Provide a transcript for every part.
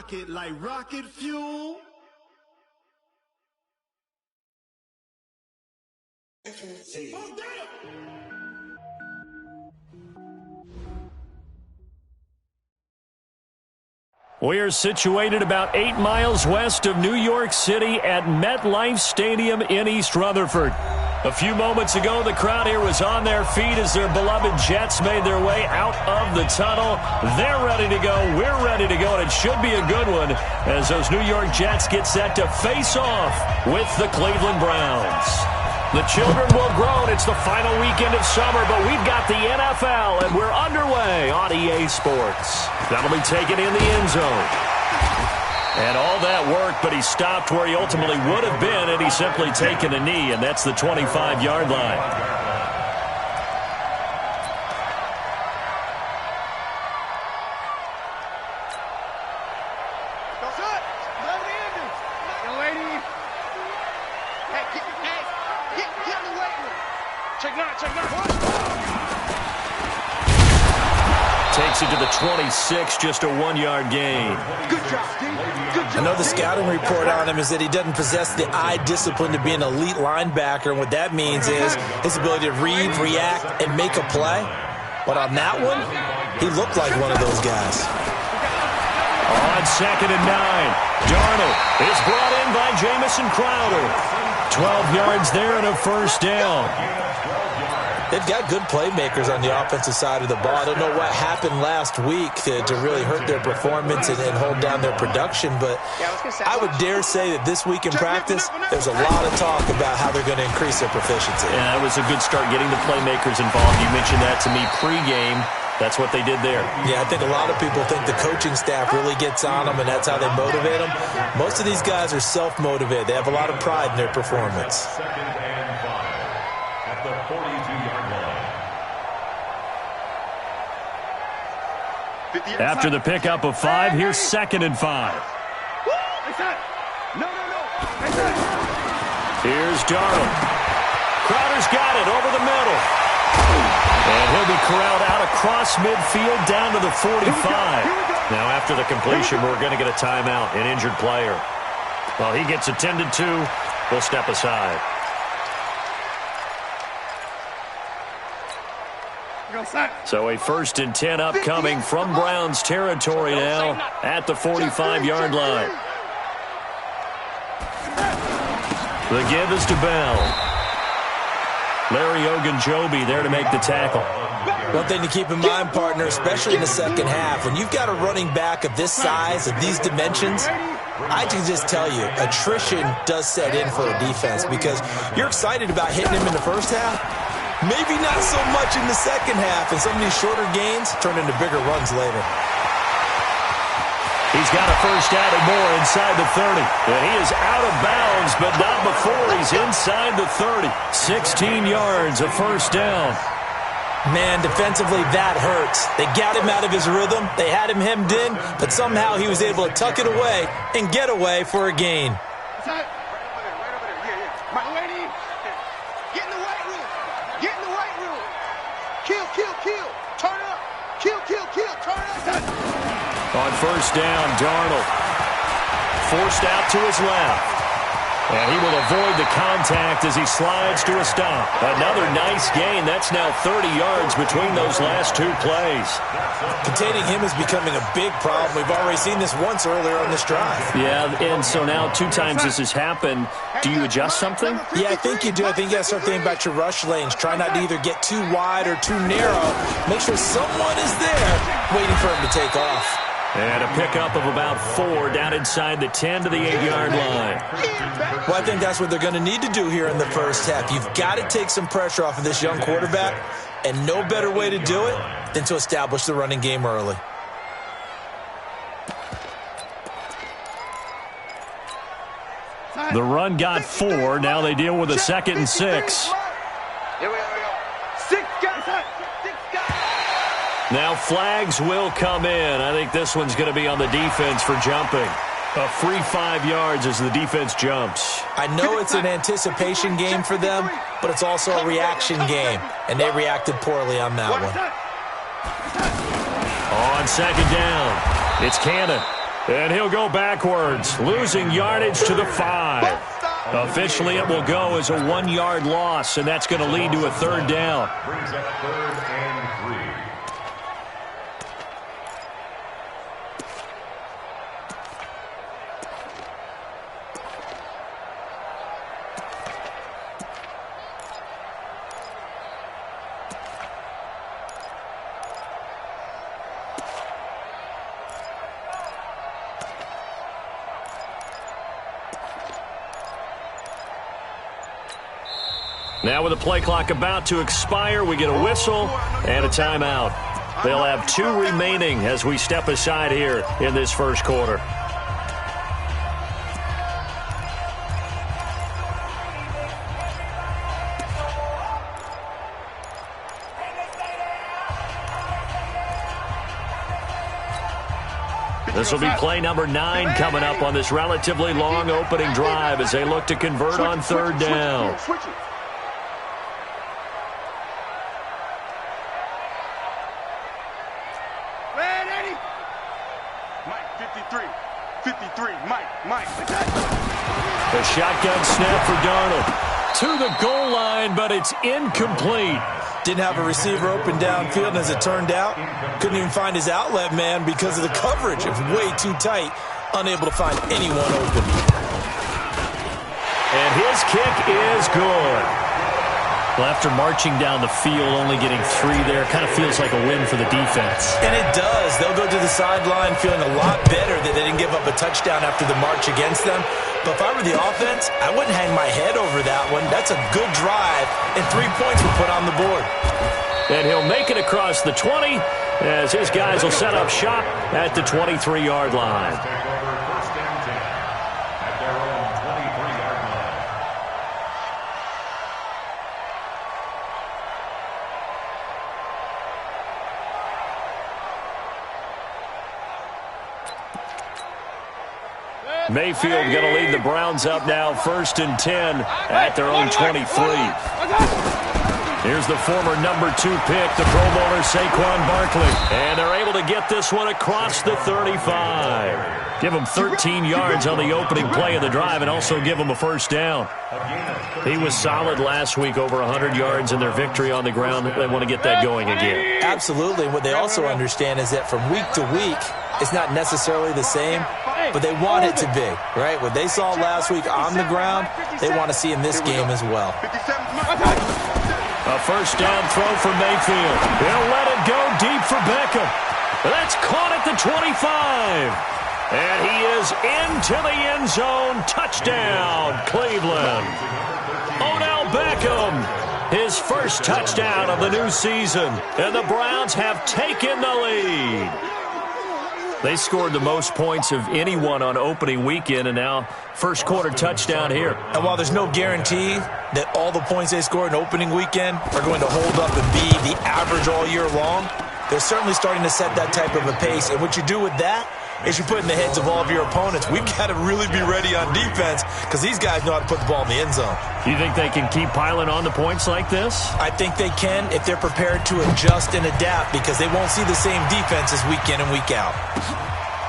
rock it like rocket fuel. We are situated about 8 miles west of New York City at MetLife Stadium in East Rutherford. A few moments ago, the crowd here was on their feet as their beloved Jets made their way out of the tunnel. They're ready to go. We're ready to go, and it should be a good one as those New York Jets get set to face off with the Cleveland Browns. The children will groan. It's the final weekend of summer, but we've got the NFL, and we're underway on EA Sports. That'll be taken in the end zone. And all that worked, but he stopped where he ultimately would have been had he simply taken a knee, and that's the 25-yard line. Takes it to the 26, just a 1-yard gain. Good job, Steve. Good job. I know the scouting report on him is that he doesn't possess the eye discipline to be an elite linebacker, and what that means is his ability to read, react, and make a play. But on that one, he looked like one of those guys. On 2nd and 9, Darnold is brought in by Jamison Crowder. 12 yards there and a first down. They've got good playmakers on the offensive side of the ball. I don't know what happened last week to really hurt their performance and hold down their production, but I would dare say that this week in practice, there's a lot of talk about how they're going to increase their proficiency. Yeah, that was a good start getting the playmakers involved. You mentioned that to me pregame. That's what they did there. Yeah, I think a lot of people think the coaching staff really gets on them, and that's how they motivate them. Most of these guys are self-motivated. They have a lot of pride in their performance. After the pickup of 5, here's 2nd and 5. Here's Darnold. Crowder's got it over the middle. And he'll be corralled out across midfield down to the 45. Now after the completion, we're going to get a timeout, an injured player. Well, he gets attended to. We'll step aside. So a 1st and 10 upcoming from Browns territory now at the 45-yard line. The give is to Bell. Larry Ogunjobi there to make the tackle. One thing to keep in mind, partner, especially in the second half, when you've got a running back of this size, of these dimensions, I can just tell you, attrition does set in for a defense because you're excited about hitting him in the first half. Maybe not so much in the second half, and some of these shorter gains turn into bigger runs later. He's got a first down and more inside the 30. And he is out of bounds, but not before he's inside the 30. 16 yards, a first down. Man, defensively, that hurts. They got him out of his rhythm. They had him hemmed in, but somehow he was able to tuck it away and get away for a gain. On first down, Darnold forced out to his left. And he will avoid the contact as he slides to a stop. Another nice gain. That's now 30 yards between those last two plays. Containing him is becoming a big problem. We've already seen this once earlier on this drive. Yeah, and so now 2 times this has happened. Do you adjust something? Yeah, I think you do. I think you got to start thinking about your rush lanes. Try not to either get too wide or too narrow. Make sure someone is there waiting for him to take off. And a pickup of about 4 down inside the 10 to the 8-yard line. Well, I think that's what they're going to need to do here in the first half. You've got to take some pressure off of this young quarterback, and no better way to do it than to establish the running game early. The run got 4. Now they deal with a 2nd and 6. Now flags will come in. I think this one's going to be on the defense for jumping. A free 5 yards as the defense jumps. I know it's an anticipation game for them, but it's also a reaction game, and they reacted poorly on that one. On 2nd down, it's Cannon. And he'll go backwards, losing yardage to the 5. Officially, it will go as a 1-yard loss, and that's going to lead to a 3rd down. Brings up 3rd and 3. Now with the play clock about to expire, we get a whistle and a timeout. They'll have 2 remaining as we step aside here in this first quarter. This will be play number 9 coming up on this relatively long opening drive as they look to convert on 3rd down. The shotgun snap for Darnold. To the goal line, but it's incomplete. Didn't have a receiver open downfield, and as it turned out, couldn't even find his outlet man because of the coverage. It was way too tight, unable to find anyone open. And his kick is good. Well, after marching down the field, only getting 3 there, kind of feels like a win for the defense. And it does. They'll go to the sideline feeling a lot better that they didn't give up a touchdown after the march against them. But if I were the offense, I wouldn't hang my head over that one. That's a good drive, and 3 points were put on the board. And he'll make it across the 20 as his guys will set up shop at the 23-yard line. Mayfield going to lead the Browns up now, 1st and 10 at their own 23. Here's the former number 2 pick, the Pro Bowler Saquon Barkley. And they're able to get this one across the 35. Give him 13 yards on the opening play of the drive and also give him a 1st down. He was solid last week, over 100 yards in their victory on the ground. They want to get that going again. Absolutely. What they also understand is that from week to week, it's not necessarily the same, but they want it to be, right? What they saw last week on the ground, they want to see in this game as well. A 1st down throw for Mayfield. He'll let it go deep for Beckham. That's caught at the 25. And he is into the end zone. Touchdown, Cleveland. Odell Beckham, his 1st touchdown of the new season. And the Browns have taken the lead. They scored the most points of anyone on opening weekend, and now 1st quarter touchdown here. And while there's no guarantee that all the points they scored in opening weekend are going to hold up and be the average all year long, they're certainly starting to set that type of a pace. And what you do with that is you put in the heads of all of your opponents, we've got to really be ready on defense because these guys know how to put the ball in the end zone. You think they can keep piling on the points like this? I think they can if they're prepared to adjust and adapt because they won't see the same defenses week in and week out.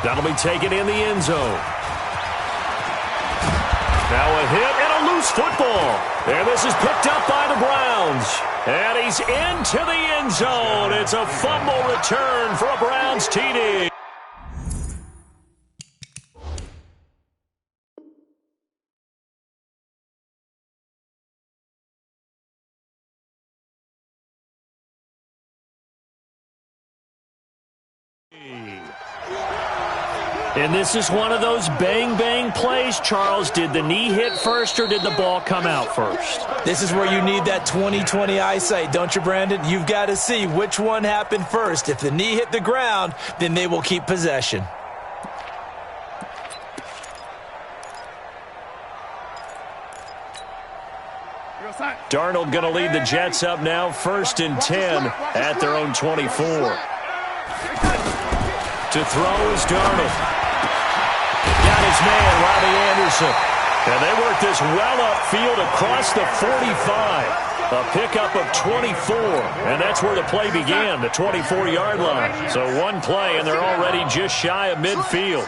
That'll be taken in the end zone. Now a hit and a loose football. And this is picked up by the Browns. And he's into the end zone. It's a fumble return for a Browns TD. And this is one of those bang-bang plays, Charles. Did the knee hit first or did the ball come out first? This is where you need that 20/20 eyesight, don't you, Brandon? You've got to see which one happened first. If the knee hit the ground, then they will keep possession. Darnold going to lead the Jets up now, 1st and 10 at their own 24. To throw is Darnold. Got his man, Robbie Anderson. And they work this well upfield across the 45. A pickup of 24, and that's where the play began, the 24-yard line. So one play, and they're already just shy of midfield.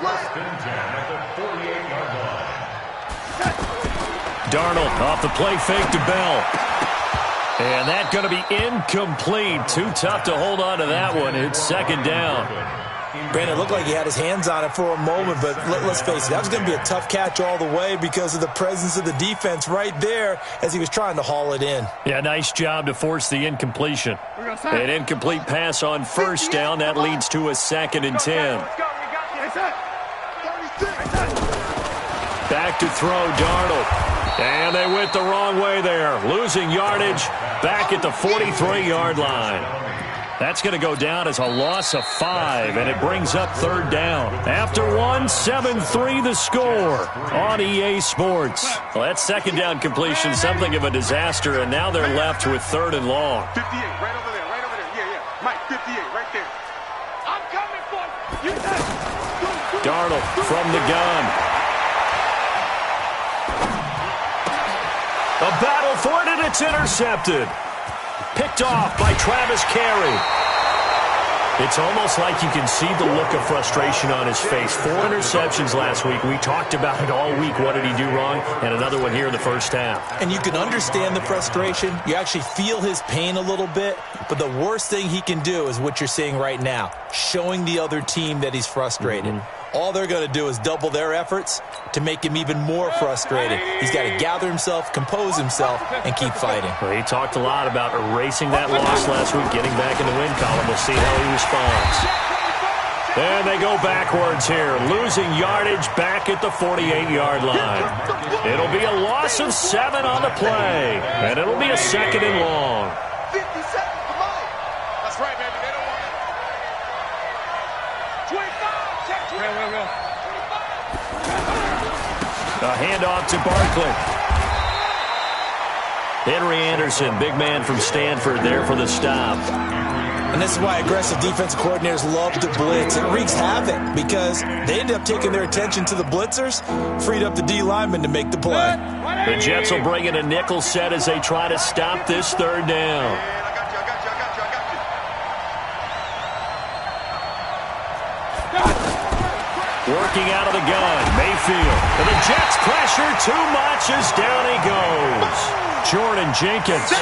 Darnold off the play fake to Bell. And that's going to be incomplete. Too tough to hold on to that one. It's second down. Brandon, it looked like he had his hands on it for a moment, but let's face it, that was going to be a tough catch all the way because of the presence of the defense right there as he was trying to haul it in. Yeah, nice job to force the incompletion. An incomplete pass on first down. That leads to a 2nd and 10. Back to throw, Darnold. And they went the wrong way there. Losing yardage back at the 43-yard line. That's going to go down as a loss of 5, and it brings up 3rd down. After 7-3 the score on EA Sports. Well, that second down completion, something of a disaster, and now they're left with 3rd and long. 58, right over there, right over there. Yeah. Mike, 58, right there. I'm coming for you. Darnold from the gun. A battle for it, and it's intercepted. Picked off by Travis Carey. It's almost like you can see the look of frustration on his face. 4 interceptions last week. We talked about it all week. What did he do wrong? And another one here in the first half. And you can understand the frustration. You actually feel his pain a little bit. But the worst thing he can do is what you're seeing right now, showing the other team that he's frustrated. All they're going to do is double their efforts to make him even more frustrated. He's got to gather himself, compose himself, and keep fighting. Well, he talked a lot about erasing that loss last week, getting back in the win column. We'll see how he responds. And they go backwards here, losing yardage back at the 48-yard line. It'll be a loss of 7 on the play, and it'll be a 2nd and long. 50 seconds, come on. That's right, baby. They don't want it. 25. Check 25. A handoff to Barkley. Henry Anderson, big man from Stanford there for the stop. And this is why aggressive defensive coordinators love to blitz. It wreaks havoc because they end up taking their attention to the blitzers, freed up the D lineman to make the play. The Jets will bring in a nickel set as they try to stop this 3rd down. Working out of the gun, Mayfield. And the Jets pressure too much as down he goes. Jordan Jenkins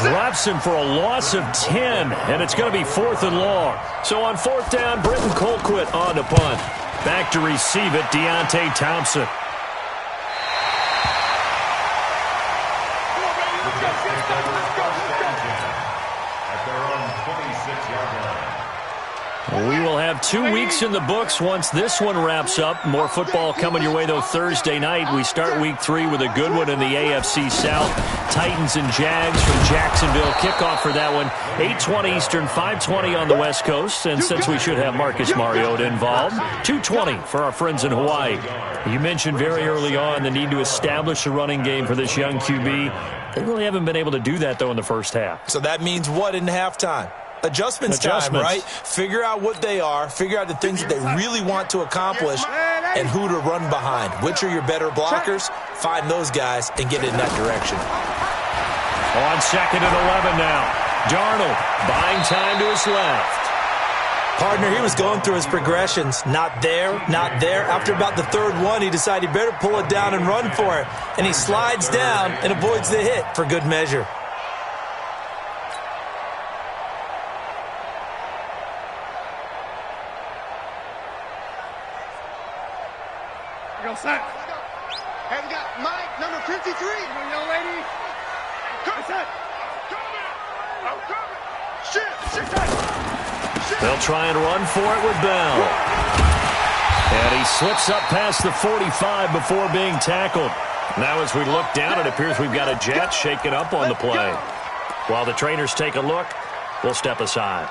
drops him for a loss of 10, and it's going to be 4th and long. So on 4th down, Britton Colquitt on to punt. Back to receive it, Deontay Thompson. We will have 2 weeks in the books once this one wraps up. More football coming your way, though, Thursday night. We start week 3 with a good one in the AFC South. Titans and Jags from Jacksonville. Kickoff for that one, 8:20 Eastern, 5:20 on the West Coast. And since we should have Marcus Mariota involved, 2:20 for our friends in Hawaii. You mentioned very early on the need to establish a running game for this young QB. They really haven't been able to do that, though, in the first half. So that means what in halftime? Adjustments time, right? Figure out what they are, figure out the things that they really want to accomplish, and who to run behind. Which are your better blockers? Find those guys and get in that direction. On 2nd and 11 now. Darnold buying time to his left. Partner, he was going through his progressions. Not there, not there. After about the 3rd one, he decided he better pull it down and run for it. And he slides down and avoids the hit for good measure. Set. Hey, we got Mike, number 53. Young lady. Come set. They'll try and run for it with Bell. And he slips up past the 45 before being tackled. Now as we look down, it appears we've got a Jet shaken up on the play. While the trainers take a look, we'll step aside.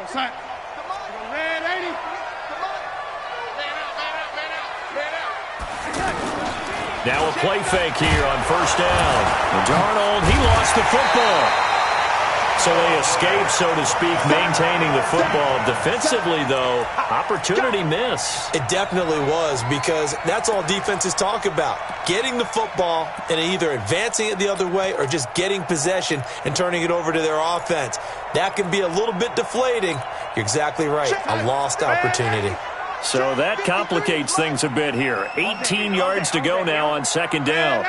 Go, son. Go, red, 80. Now a play fake here on first down. Darnold, he lost the football. So they escape, so to speak, maintaining the football. Defensively, though, opportunity miss. It definitely was, because that's all defenses talk about. Getting the football and either advancing it the other way or just getting possession and turning it over to their offense. That can be a little bit deflating. You're exactly right. A lost opportunity. So that complicates things a bit here. 18 yards to go now on second down.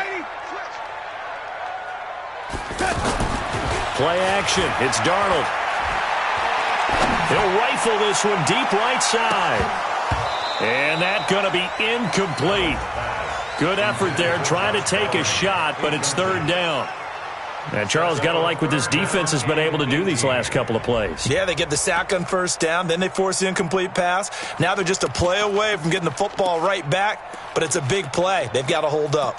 Play action. It's Darnold. He'll rifle this one deep right side. And that's going to be incomplete. Good effort there trying to take a shot, but it's third down. And Charles, got to like what this defense has been able to do these last couple of plays. Yeah, they get the sack on first down, then they force the incomplete pass. Now they're just a play away from getting the football right back, but it's a big play. They've got to hold up.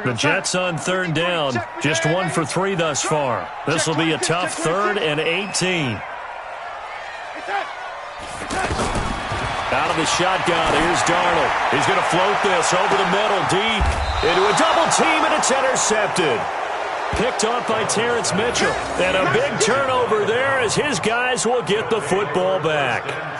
The Jets on third down, just 1 for 3 thus far. This will be a tough 3rd and 18. Out of the shotgun, here's Darnold. He's going to float this over the middle, deep, into a double team, and it's intercepted. Picked off by Terrence Mitchell. And a big turnover there as his guys will get the football back.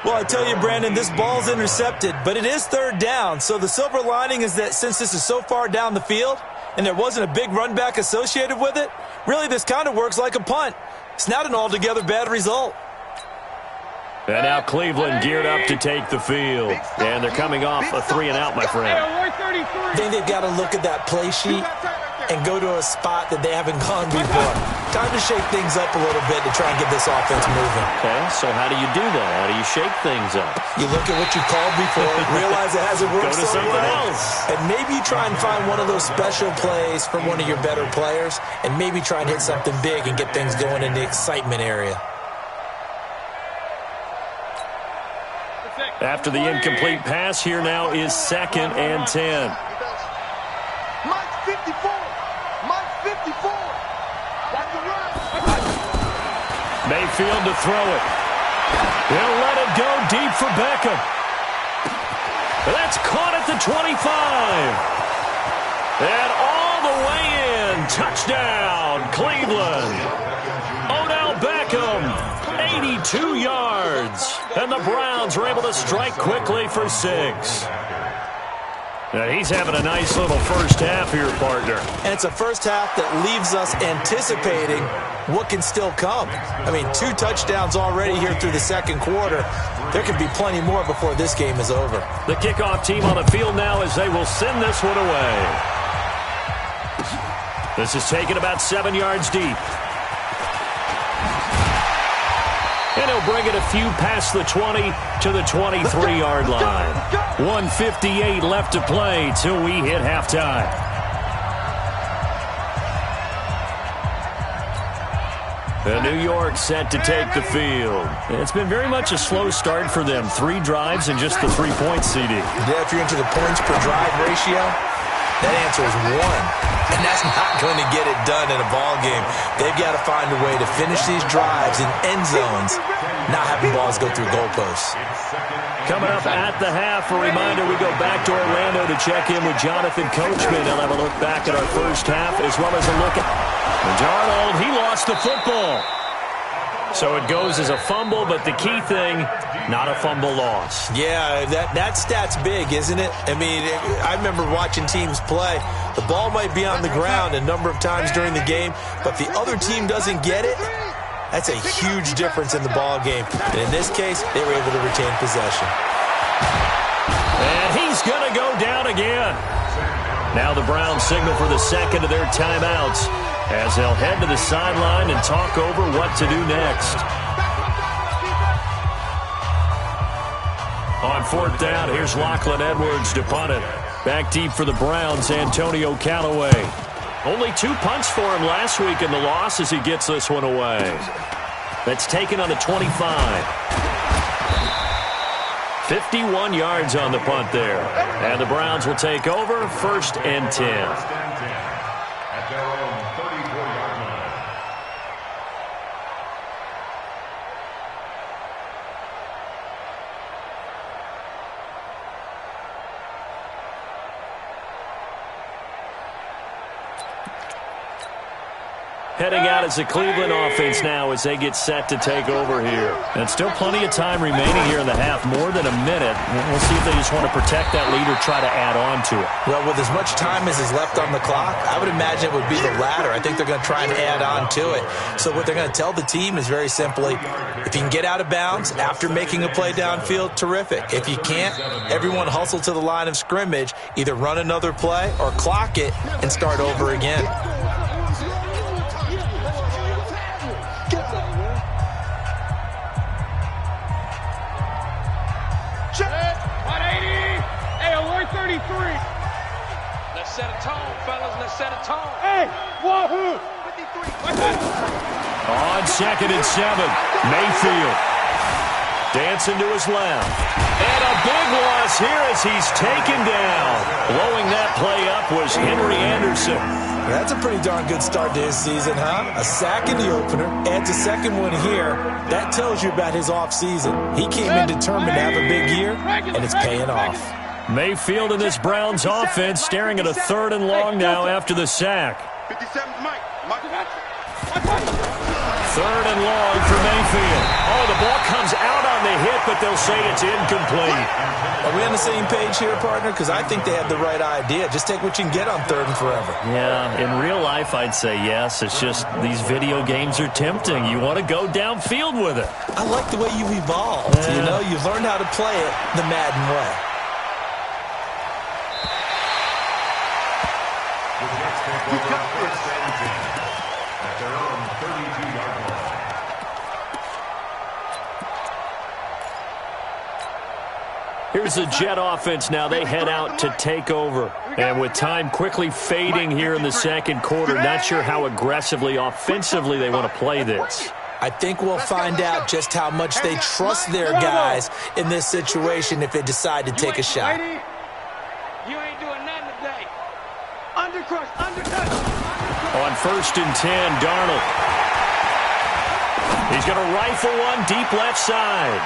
Well, I tell you, Brandon, this ball's intercepted, but it is third down. So the silver lining is that since this is so far down the field and there wasn't a big run back associated with it, really this kind of works like a punt. It's not an altogether bad result. And now Cleveland geared up to take the field. And they're coming off a 3-and-out, my friend. I think they've got to look at that play sheet and go to a spot that they haven't gone before. Time to shake things up a little bit to try and get this offense moving. Okay, so how do you do that? How do you shake things up? You look at what you called before, realize it hasn't worked Go to something else. And maybe you try and find one of those special plays from one of your better players, and maybe try and hit something big and get things going in the excitement area. After the incomplete pass, here now is 2nd and 10. Mike 54. Mike 54. That's the run. Mayfield to throw it. He'll let it go deep for Beckham. That's caught at the 25. And all the way in. Touchdown, Cleveland. Odell Beckham, 82 yards. And the Browns are able to strike quickly for 6. Now he's having a nice little first half here, partner. And it's a first half that leaves us anticipating what can still come. I mean, 2 touchdowns already here through the second quarter. There could be plenty more before this game is over. The kickoff team on the field now as they will send this one away. This is taken about 7 yards deep. And he'll bring it a few past the 20 to the 23-yard line. 1:58 left to play till we hit halftime. And New York set to take the field. It's been very much a slow start for them. 3 drives and just the 3 points, CD. Yeah, if you're into the points per drive ratio, that answer is 1. And that's not going to get it done in a ball game. They've got to find a way to finish these drives in end zones, not having balls go through goalposts. Coming up at the half, a reminder, we go back to Orlando to check in with Jonathan Coachman. He'll have a look back at our first half as well as a look at Darnold. He lost the football. So it goes as a fumble, but the key thing, not a fumble loss. Yeah, that stat's big, isn't it? I mean, I remember watching teams play. The ball might be on the ground a number of times during the game, but if the other team doesn't get it, That's a huge difference in the ball game. And in this case, they were able to retain possession. And he's going to go down again. Now the Browns signal for the second of their timeouts as they'll head to the sideline and talk over what to do next. On fourth down, here's Lachlan Edwards to punt it. Back deep for the Browns, Antonio Callaway. Only 2 punts for him last week in the loss as he gets this one away. That's taken on the 25. 51 yards on the punt there. And the Browns will take over, 1st and 10. At their own 34-yard line. Heading out as the Cleveland offense now as they get set to take over here. And still plenty of time remaining here in the half, more than a minute. We'll see if they just want to protect that lead or try to add on to it. Well, with as much time as is left on the clock, I would imagine it would be the latter. I think they're going to try and add on to it. So what they're going to tell the team is very simply, if you can get out of bounds after making a play downfield, terrific. If you can't, everyone hustle to the line of scrimmage, either run another play or clock it and start over again. Let's set a tone, fellas. Let's set a tone. Hey, wahoo! On 2nd and 7, Mayfield dancing to his left. And a big loss here as he's taken down. Blowing that play up was Henry Anderson. That's a pretty darn good start to his season, huh? A sack in the opener, adds a second one here. That tells you about his offseason. He came in determined to have a big year, and it's paying off. Mayfield in this Browns offense staring at a 3rd and long now after the sack. 57's Mike. Mike. 3rd and long for Mayfield. Oh, the ball comes out on the hit, but they'll say it's incomplete. Are we on the same page here, partner? Because I think they have the right idea. Just take what you can get on 3rd and forever. Yeah, in real life, I'd say yes. It's just these video games are tempting. You want to go downfield with it. I like the way you've evolved. Yeah. You know, you've learned how to play it the Madden way. The Jets take over 1st and 10 at their own 32-yard line. Here's the Jet offense now. They head out to take over. And with time quickly fading here in the second quarter, not sure how aggressively, offensively they want to play this. I think we'll find out just how much they trust their guys in this situation if they decide to take a shot. You ain't doing nothing today. Undercrush, undercut. On 1st and 10, Darnold. He's going to rifle one deep left side.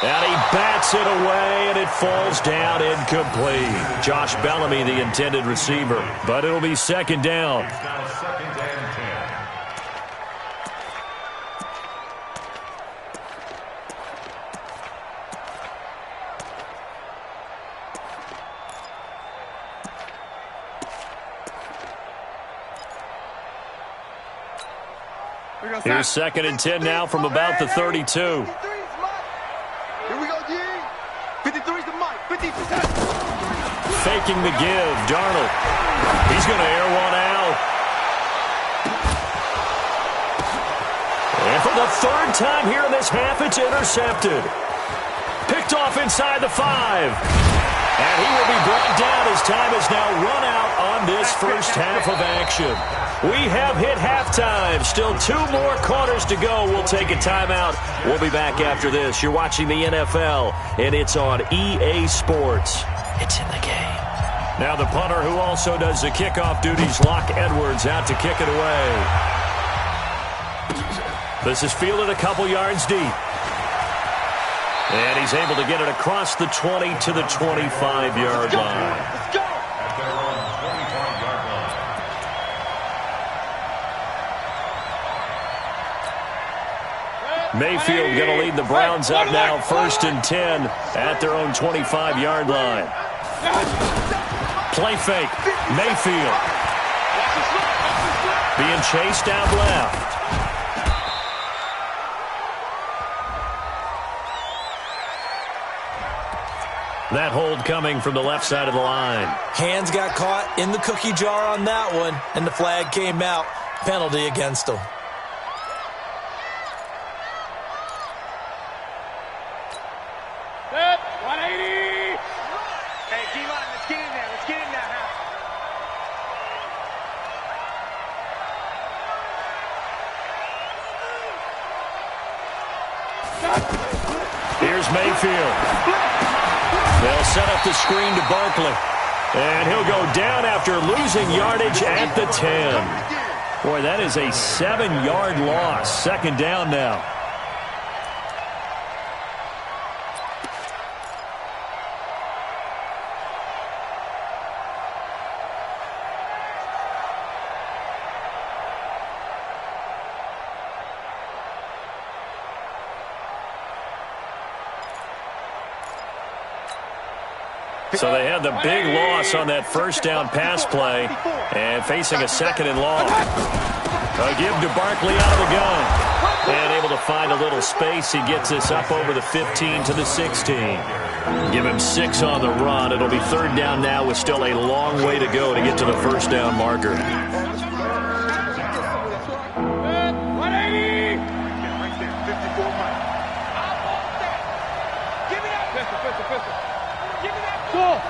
And he bats it away, and it falls down incomplete. Josh Bellamy, the intended receiver. But it'll be 2nd down. It's now 2nd and 10. Here's 2nd and 10 now from about the 32. Here we go, G. 53's the Mike. 50%. Faking the give, Darnold. He's going to air one out. And for the 3rd time here in this half, it's intercepted. Picked off inside the 5. And he will be brought down as time has now run out on this first half of action. We have hit halftime. Still 2 more quarters to go. We'll take a timeout. We'll be back after this. You're watching the NFL, and it's on EA Sports. It's in the game. Now the punter who also does the kickoff duties, Lach Edwards, out to kick it away. This is fielded a couple yards deep. And he's able to get it across the 20 to the 25-yard line. Let's go. At their own 25-yard line. Mayfield going to lead the Browns up now, 1st and 10 at their own 25-yard line. Play fake. Mayfield being chased out left. That hold coming from the left side of the line. Hands got caught in the cookie jar on that one, and the flag came out. Penalty against him. Set, 180. Hey, D-line, let's get in there. Let's get in there now. Here's Mayfield. They'll set up the screen to Barkley. And he'll go down after losing yardage at the 10. Boy, that is a 7-yard loss. Second down now. So they had the big loss on that first down pass play and facing a second and long. A give to Barkley out of the gun. And able to find a little space. He gets this up over the 15 to the 16. Give him 6 on the run. It'll be third down now with still a long way to go to get to the first down marker. 180. Give me that. Pistol. Give me that. Go.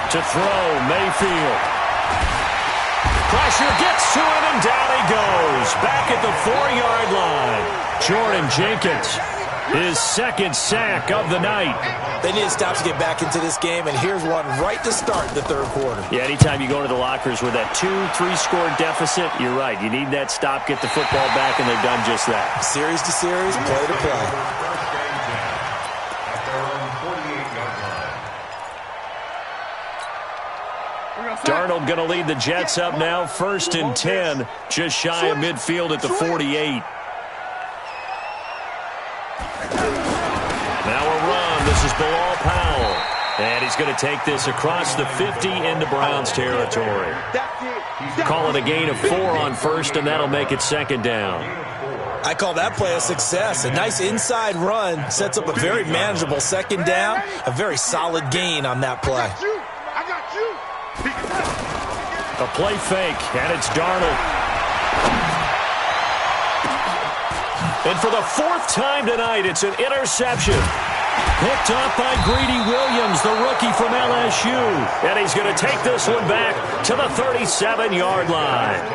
To throw, Mayfield. Pressure gets to him, and down he goes. Back at the 4-yard line. Jordan Jenkins, his second sack of the night. They need to stop to get back into this game, and here's one right to start the third quarter. Yeah, anytime you go to the lockers with that 2-3 score deficit, you're right. You need that stop, get the football back, and they've done just that. Series to series, play to play. Darnold going to lead the Jets up now, 1st and 10, just shy of midfield at the 48. Now a run. This is Bilal Powell. And he's going to take this across the 50 into Browns territory. Call it a gain of 4 on first, and that'll make it second down. I call that play a success. A nice inside run sets up a very manageable second down. A very solid gain on that play. I got you. A play fake, and it's Darnold. And for the 4th time tonight, it's an interception. Picked up by Greedy Williams, the rookie from LSU. And he's going to take this one back to the 37-yard line.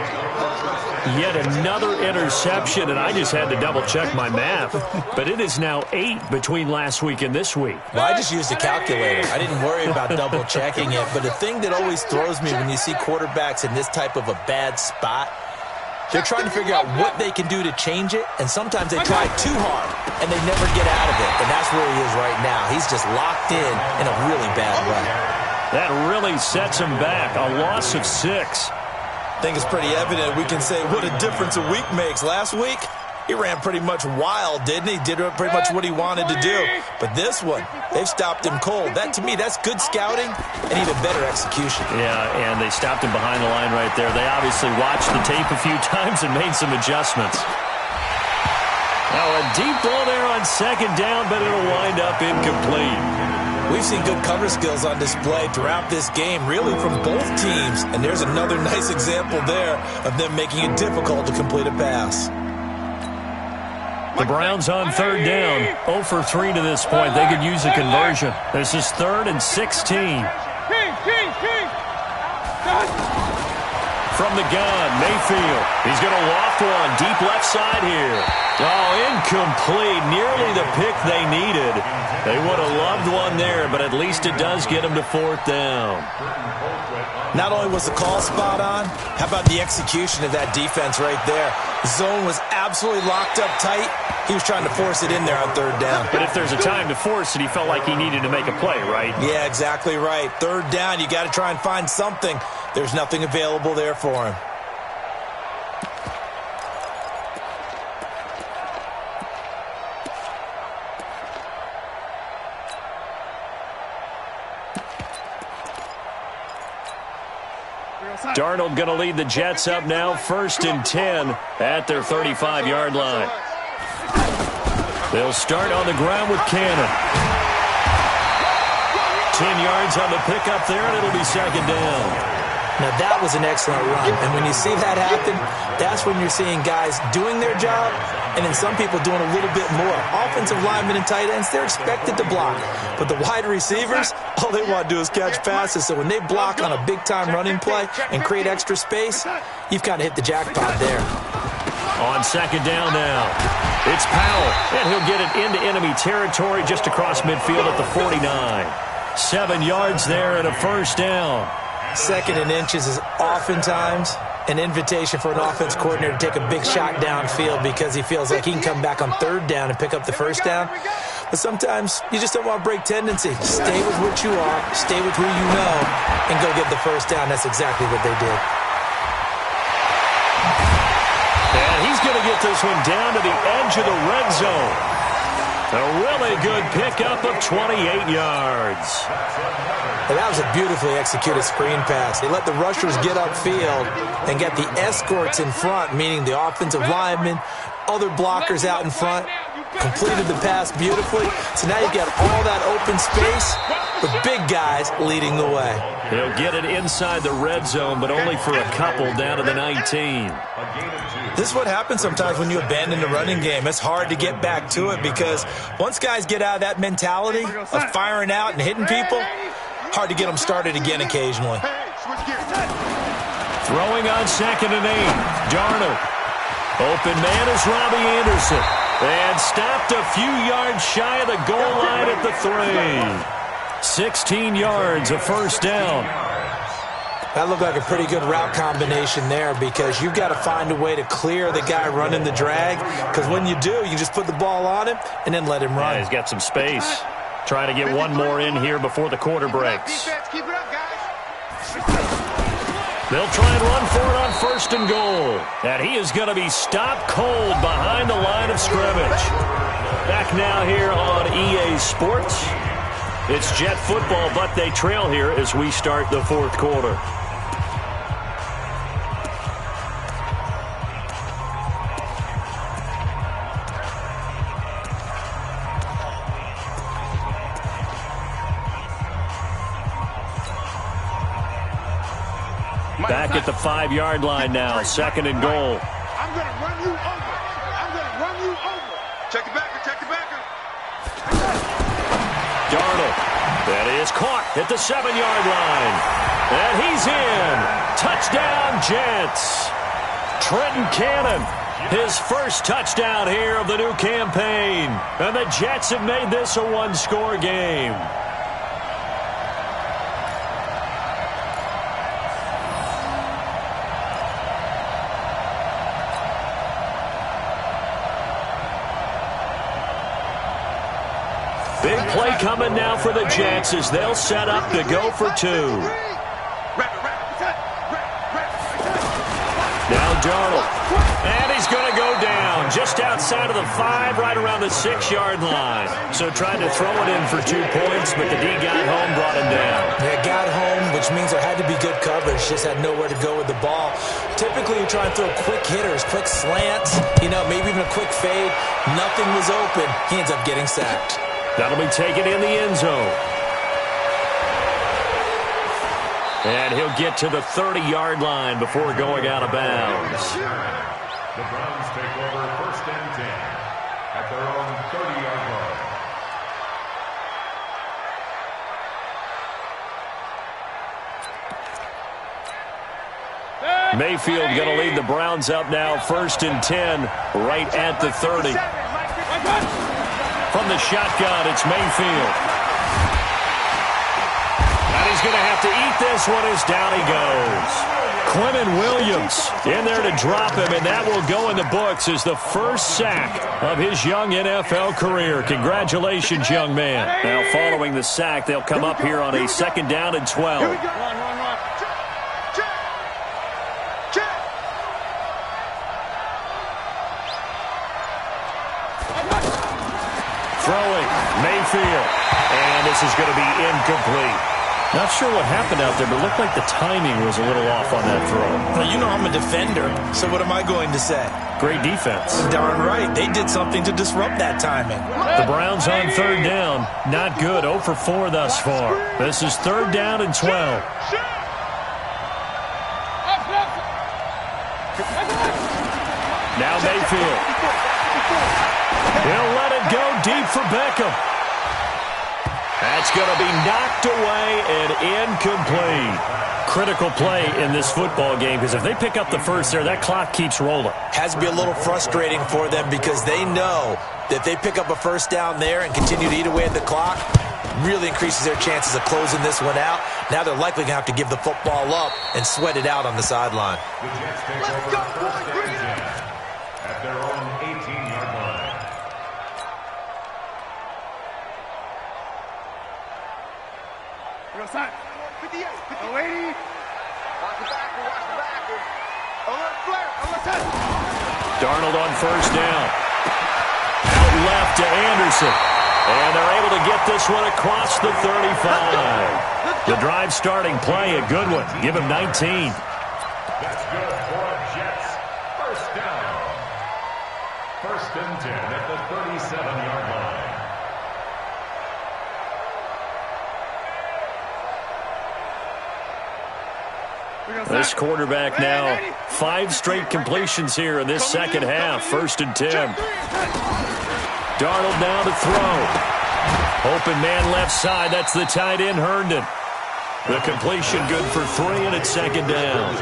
Yet another interception, and I just had to double-check my math. But it is now 8 between last week and this week. Well, I just used a calculator. I didn't worry about double-checking it. But the thing that always throws me when you see quarterbacks in this type of a bad spot, they're trying to figure out what they can do to change it, and sometimes they try too hard, and they never get out of it. And that's where he is right now. He's just locked in a really bad way. That really sets him back. A loss of 6. I think it's pretty evident. We can say what a difference a week makes. Last week, he ran pretty much wild, didn't he? Did pretty much what he wanted to do. But this one, they've stopped him cold. That, to me, that's good scouting and even better execution. Yeah, and they stopped him behind the line right there. They obviously watched the tape a few times and made some adjustments. Now a deep ball there on second down, but it'll wind up incomplete. We've seen good cover skills on display throughout this game, really from both teams. And there's another nice example there of them making it difficult to complete a pass. The Browns on third down, 0 for 3 to this point. They could use a conversion. This is 3rd and 16. From the gun, Mayfield. He's going to loft one deep left side here. Oh, incomplete. Nearly the pick they needed. They would have loved one there, but at least it does get them to 4th down. Not only was the call spot on, how about the execution of that defense right there? The zone was absolutely locked up tight. He was trying to force it in there on third down. But if there's a time to force it, he felt like he needed to make a play, right? Yeah, exactly right. Third down, you got to try and find something. There's nothing available there for him. Darnold going to lead the Jets up now, 1st and 10 at their 35-yard line. They'll start on the ground with Cannon. 10 yards on the pickup there, and it'll be second down. Now, that was an excellent run. And when you see that happen, that's when you're seeing guys doing their job and then some people doing a little bit more. Offensive linemen and tight ends, they're expected to block. But the wide receivers, all they want to do is catch passes. So when they block on a big-time running play and create extra space, you've kind of hit the jackpot there. On second down now, it's Powell, and he'll get it into enemy territory just across midfield at the 49. 7 yards there and a first down. Second and inches is oftentimes an invitation for an offense coordinator to take a big shot downfield because he feels like he can come back on third down and pick up the first down. But sometimes you just don't want to break tendency. Stay with what you are, stay with who you know, and go get the first down. That's exactly what they did. And he's going to get this one down to the edge of the red zone. A really good pickup of 28 yards. And that was a beautifully executed screen pass. They let the rushers get upfield and get the escorts in front, meaning the offensive linemen, other blockers out in front, completed the pass beautifully. So now you've got all that open space with big guys leading the way. He'll get it inside the red zone, but only for a couple down to the 19. This is what happens sometimes when you abandon the running game. It's hard to get back to it because once guys get out of that mentality of firing out and hitting people, hard to get them started again occasionally. Throwing on 2nd and 8. Darnold. Open man is Robbie Anderson. And stopped a few yards shy of the goal line at the 3. 16 yards, a first down. That looked like a pretty good route combination there because you've got to find a way to clear the guy running the drag because when you do, you just put the ball on him and then let him run. Yeah, he's got some space. Trying to get one more in here before the quarter breaks. Keep it up, guys. They'll try and run for it on 1st and goal. And he is going to be stopped cold behind the line of scrimmage. Back now here on EA Sports. It's Jet football, but they trail here as we start the 4th quarter. Back at the 5-yard line now, 2nd and goal. I'm going to run you over. I'm going to run you over. Check it backer, check it backer. Darnold. That is caught at the 7-yard line. And he's in. Touchdown, Jets. Trenton Cannon, his first touchdown here of the new campaign. And the Jets have made this a one-score game. Big play coming now for the Jets as they'll set up to go for 2. Now Darnold. And he's going to go down just outside of the 5, right around the 6-yard line. So tried to throw it in for 2 points, but the D got home, brought him down. Yeah, got home, which means there had to be good coverage. Just had nowhere to go with the ball. Typically, you try and throw quick hitters, quick slants, maybe even a quick fade. Nothing was open. He ends up getting sacked. That'll be taken in the end zone. And he'll get to the 30-yard line before going out of bounds. The Browns take over 1st and 10 at their own 30-yard line. Mayfield going to lead the Browns up now, 1st and 10, right at the 30. From the shotgun, it's Mayfield. And he's going to have to eat this one as down he goes. Quinnen Williams in there to drop him, and that will go in the books as the first sack of his young NFL career. Congratulations, young man. Now, following the sack, they'll come up here on a 2nd down and 12. Throwing, Mayfield. And this is going to be incomplete. Not sure what happened out there, but it looked like the timing was a little off on that throw. Well, you know I'm a defender, so what am I going to say? Great defense. Darn right. They did something to disrupt that timing. The Browns on third down. Not good. 0 for 4 thus far. This is third down and 12. Now Mayfield. He'll let it go deep for Beckham. That's going to be knocked away and incomplete. Critical play in this football game because if they pick up the first there, that clock keeps rolling. Has to be a little frustrating for them because they know that if they pick up a first down there and continue to eat away at the clock, really increases their chances of closing this one out. Now they're likely going to have to give the football up and sweat it out on the sideline. The Jets take over first and 10 at their own 18-yard line. Go side. 58. 80. Watch the backward. Alert flare. Alert touch. Darnold on first down. Out left to Anderson. And they're able to get this one across the 35. The drive starting play, a good one. Give him 19. That's good for a Jets. First down. First and 10 at the 37-yard line. This quarterback now, 5 straight completions here in this second half. First and 10. Darnold now to throw. Open man left side. That's the tight end, Herndon. The completion good for 3, and it's second down.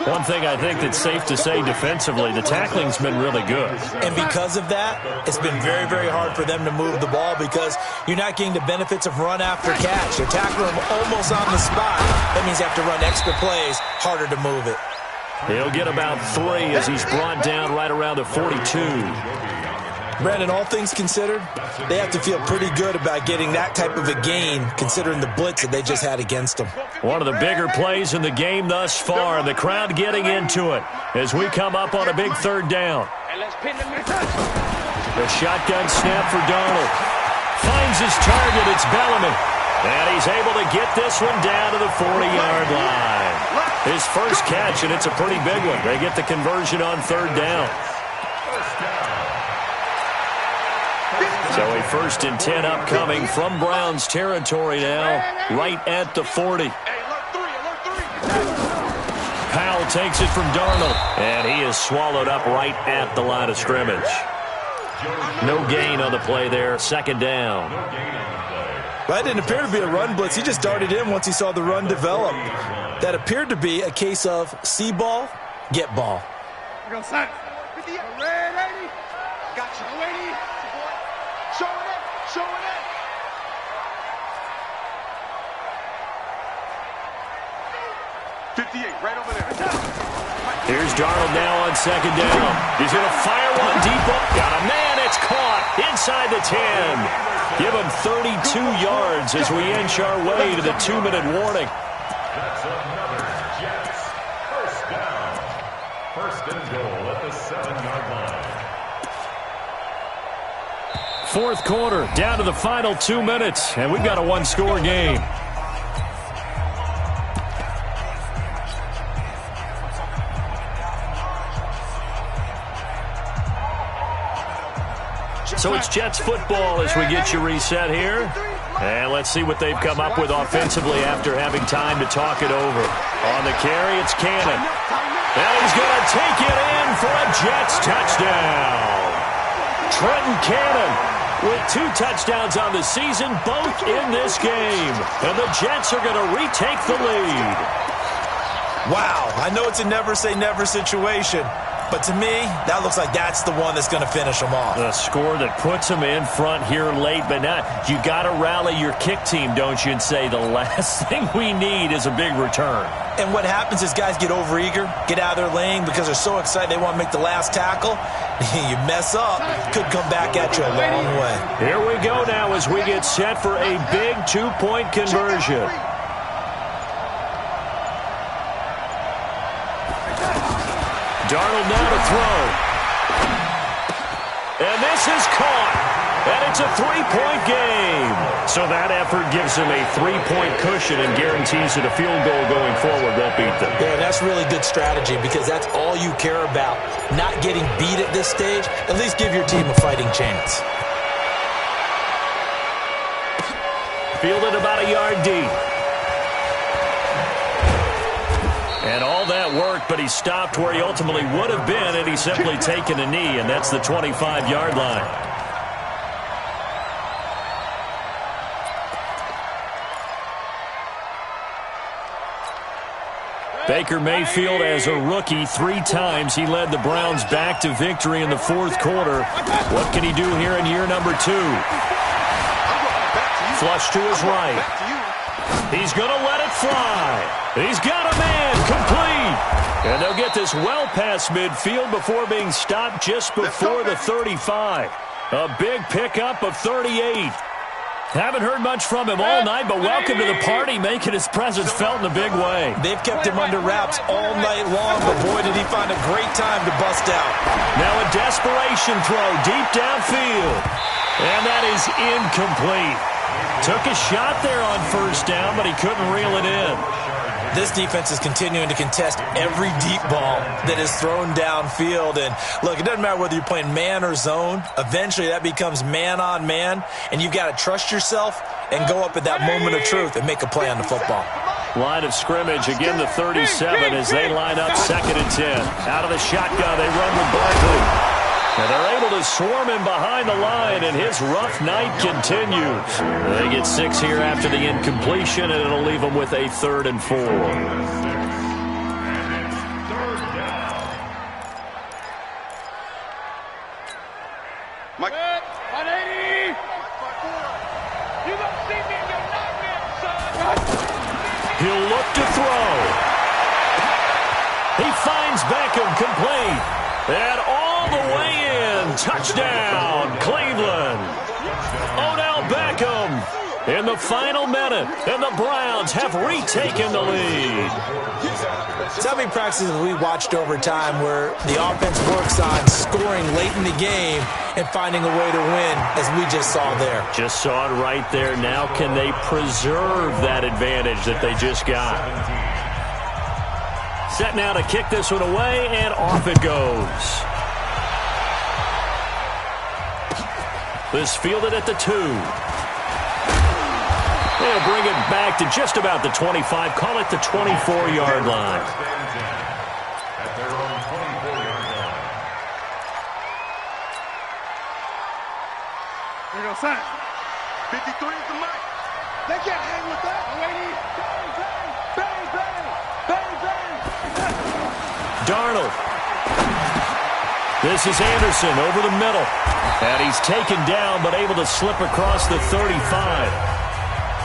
One thing I think that's safe to say defensively, the tackling's been really good. And because of that, it's been very, very hard for them to move the ball because you're not getting the benefits of run after catch. They're tackling them almost on the spot. That means you have to run extra plays, harder to move it. He'll get about 3 as he's brought down right around the 42. Brandon, all things considered, they have to feel pretty good about getting that type of a gain considering the blitz that they just had against them. One of the bigger plays in the game thus far. The crowd getting into it as we come up on a big third down. The shotgun snap for Darnold. Finds his target. It's Bellamy. And he's able to get this one down to the 40-yard line. His first catch, and it's a pretty big one. They get the conversion on third down. So a first and 10 upcoming from Browns territory now, right at the 40. Powell takes it from Darnold, and he is swallowed up right at the line of scrimmage. No gain on the play there, second down. That didn't appear to be a run blitz. He just darted in once he saw the run develop. That appeared to be a case of see ball, get ball. Go side. 58. Red 80. Gotcha. 80. Showing it. 58, right over there. Here's Darnold now on second down. He's going to fire one deep up. Got a man. It's caught inside the 10. Give him 32 yards as we inch our way to the 2-minute warning. That's another Jets. First down. First and goal at the 7-yard line. Fourth quarter, down to the final 2 minutes, and we've got a one-score game. So it's Jets football as we get you reset here. And let's see what they've come up with offensively after having time to talk it over. On the carry, it's Cannon. And he's going to take it in for a Jets touchdown. Trenton Cannon with 2 touchdowns on the season, both in this game. And the Jets are going to retake the lead. Wow, I know it's a never-say-never situation, but to me, that looks like that's the one that's going to finish them off. The score that puts them in front here late, but now you got to rally your kick team, don't you, and say the last thing we need is a big return. And what happens is guys get overeager, get out of their lane because they're so excited they want to make the last tackle. You mess up, could come back at you a long way. Here we go now as we get set for a big 2-point conversion. Darnold now to throw. And this is caught. And it's a three-point game. So that effort gives him a three-point cushion and guarantees that a field goal going forward won't beat them. Yeah, that's really good strategy because that's all you care about. Not getting beat at this stage, at least give your team a fighting chance. Fielded about a yard deep. And all that work, but he stopped where he ultimately would have been had he simply taken a knee, and that's the 25-yard line. Baker Mayfield, as a rookie, 3 times he led the Browns back to victory in the fourth quarter. What can he do here in year number 2? Flush to his right. He's going to let it fly. He's got a man, complete. And they'll get this well past midfield before being stopped just before the 35. A big pickup of 38. Haven't heard much from him all night, but welcome to the party, making his presence felt in a big way. They've kept him under wraps all night long, but boy, did he find a great time to bust out. Now a desperation throw deep downfield. And that is incomplete. Took a shot there on first down, but he couldn't reel it in. This defense is continuing to contest every deep ball that is thrown downfield. And look, it doesn't matter whether you're playing man or zone. Eventually that becomes man on man, and you've got to trust yourself and go up at that moment of truth and make a play on the football. Line of scrimmage, again the 37 as they line up 2nd and 10. Out of the shotgun, they run with Barkley. And they're able to swarm him behind the line, and his rough night continues. They get 6 here after the incompletion, and it'll leave them with a 3rd and 4. Mike. 180. You don't see me in your nightmare, son. He'll look to throw. He finds Beckham complete. And all the way in. Touchdown, Cleveland. Odell Beckham in the final minute, and the Browns have retaken the lead. So how many practices have we watched over time where the offense works on scoring late in the game and finding a way to win, as we just saw there? Just saw it right there. Now can they preserve that advantage that they just got? Set now to kick this one away, and off it goes. This fielded at the 2. They'll bring it back to just about the 25. Call it the 24-yard line. At their own 24-yard line. There you go, son. 53 is the mic. They can't hang with that. Lady. Bang, bang. Bang, bang. Bang, bang. Darnold. This is Anderson over the middle. And he's taken down, but able to slip across the 35.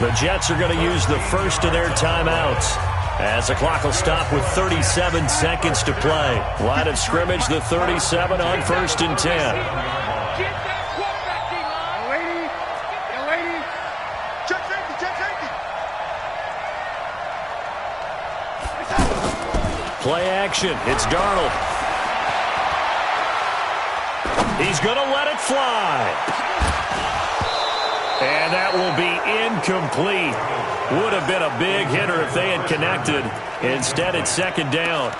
The Jets are going to use the first of their timeouts, as the clock will stop with 37 seconds to play. Line of scrimmage, the 37 on 1st and 10. Play action. It's Darnold. He's going to let it fly. And that will be incomplete. Would have been a big hitter if they had connected. Instead, it's 2nd down.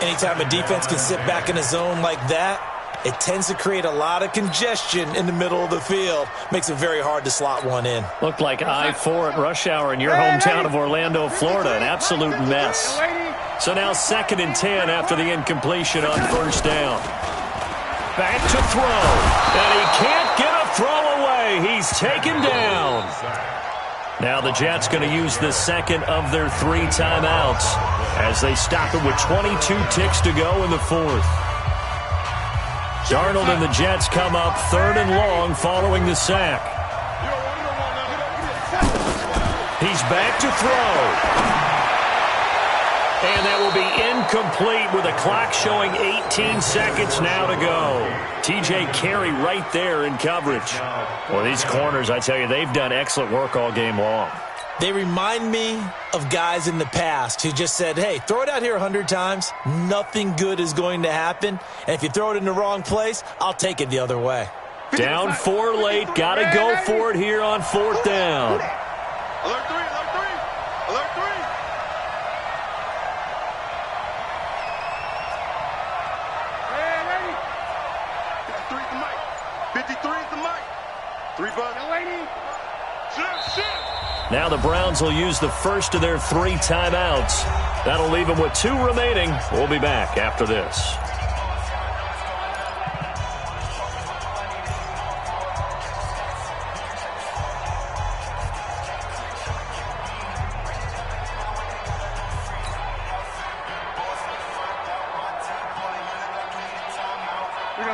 Anytime a defense can sit back in a zone like that, it tends to create a lot of congestion in the middle of the field. Makes it very hard to slot one in. Looked like I-4 at rush hour in your hometown of Orlando, Florida. An absolute mess. So now 2nd and 10 after the incompletion on 1st down. Back to throw. And he can't get a throw away. He's taken down. Now the Jets going to use the 2nd of their 3 timeouts as they stop it with 22 ticks to go in the 4th. Darnold and the Jets come up 3rd and long following the sack. He's back to throw. And that will be incomplete with a clock showing 18 seconds now to go. TJ Carey right there in coverage. Well, these corners, I tell you, they've done excellent work all game long. They remind me of guys in the past who just said, hey, throw it out here 100 times. Nothing good is going to happen. And if you throw it in the wrong place, I'll take it the other way. Down 4 late. Got to go for it here on 4th down. Alert 3, alert 3, alert 3. Hey, lady. 53 is the mic. 53 is the mic. 3 bucks. Yo, lady. Now the Browns will use the first of their 3 timeouts. That'll leave them with 2 remaining. We'll be back after this.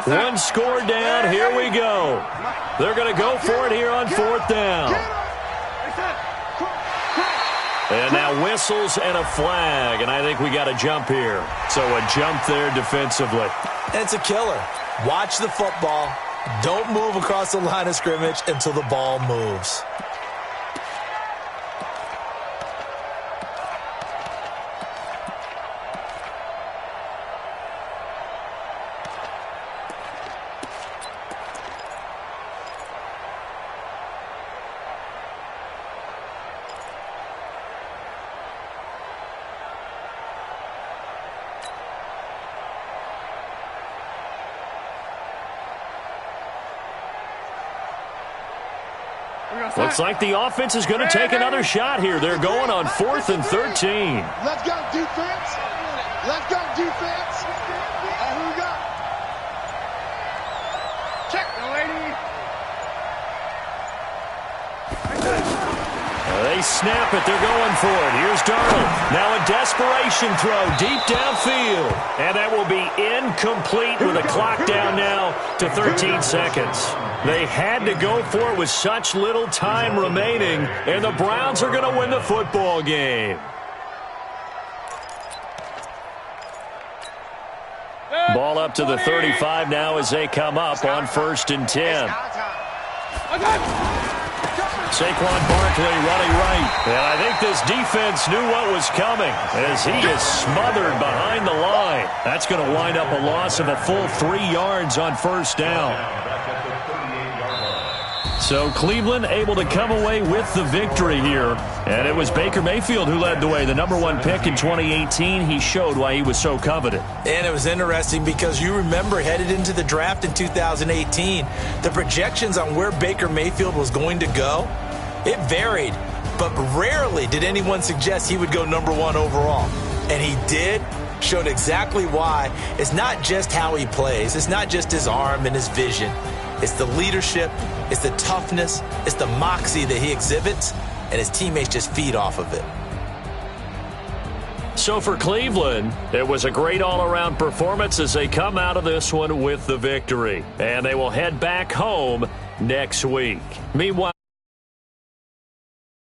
One score down. Here we go. They're going to go for it here on 4th down. And now whistles and a flag, and I think we got a jump here. So a jump there defensively. And it's a killer. Watch the football. Don't move across the line of scrimmage until the ball moves. Looks like the offense is going to take another shot here. They're going on 4th and 13. Let's go, defense. Let's go, defense. Who we got? Check the lady. They snap it. They're going for it. Here's Darnold. Now a desperation throw deep downfield. And that will be incomplete with a clock down now to 13 seconds. They had to go for it with such little time remaining, and the Browns are going to win the football game. Ball up to the 35 now as they come up on 1st and 10. Saquon Barkley running right. And I think this defense knew what was coming as he is smothered behind the line. That's going to wind up a loss of a full 3 yards on 1st down. So Cleveland able to come away with the victory here. And it was Baker Mayfield who led the way. The #1 pick in 2018. He showed why he was so coveted. And it was interesting because you remember headed into the draft in 2018, the projections on where Baker Mayfield was going to go, it varied. But rarely did anyone suggest he would go #1 overall. And he did. Showed exactly why. It's not just how he plays. It's not just his arm and his vision. It's the leadership, it's the toughness, it's the moxie that he exhibits, and his teammates just feed off of it. So for Cleveland, it was a great all-around performance as they come out of this one with the victory. And they will head back home next week. Meanwhile,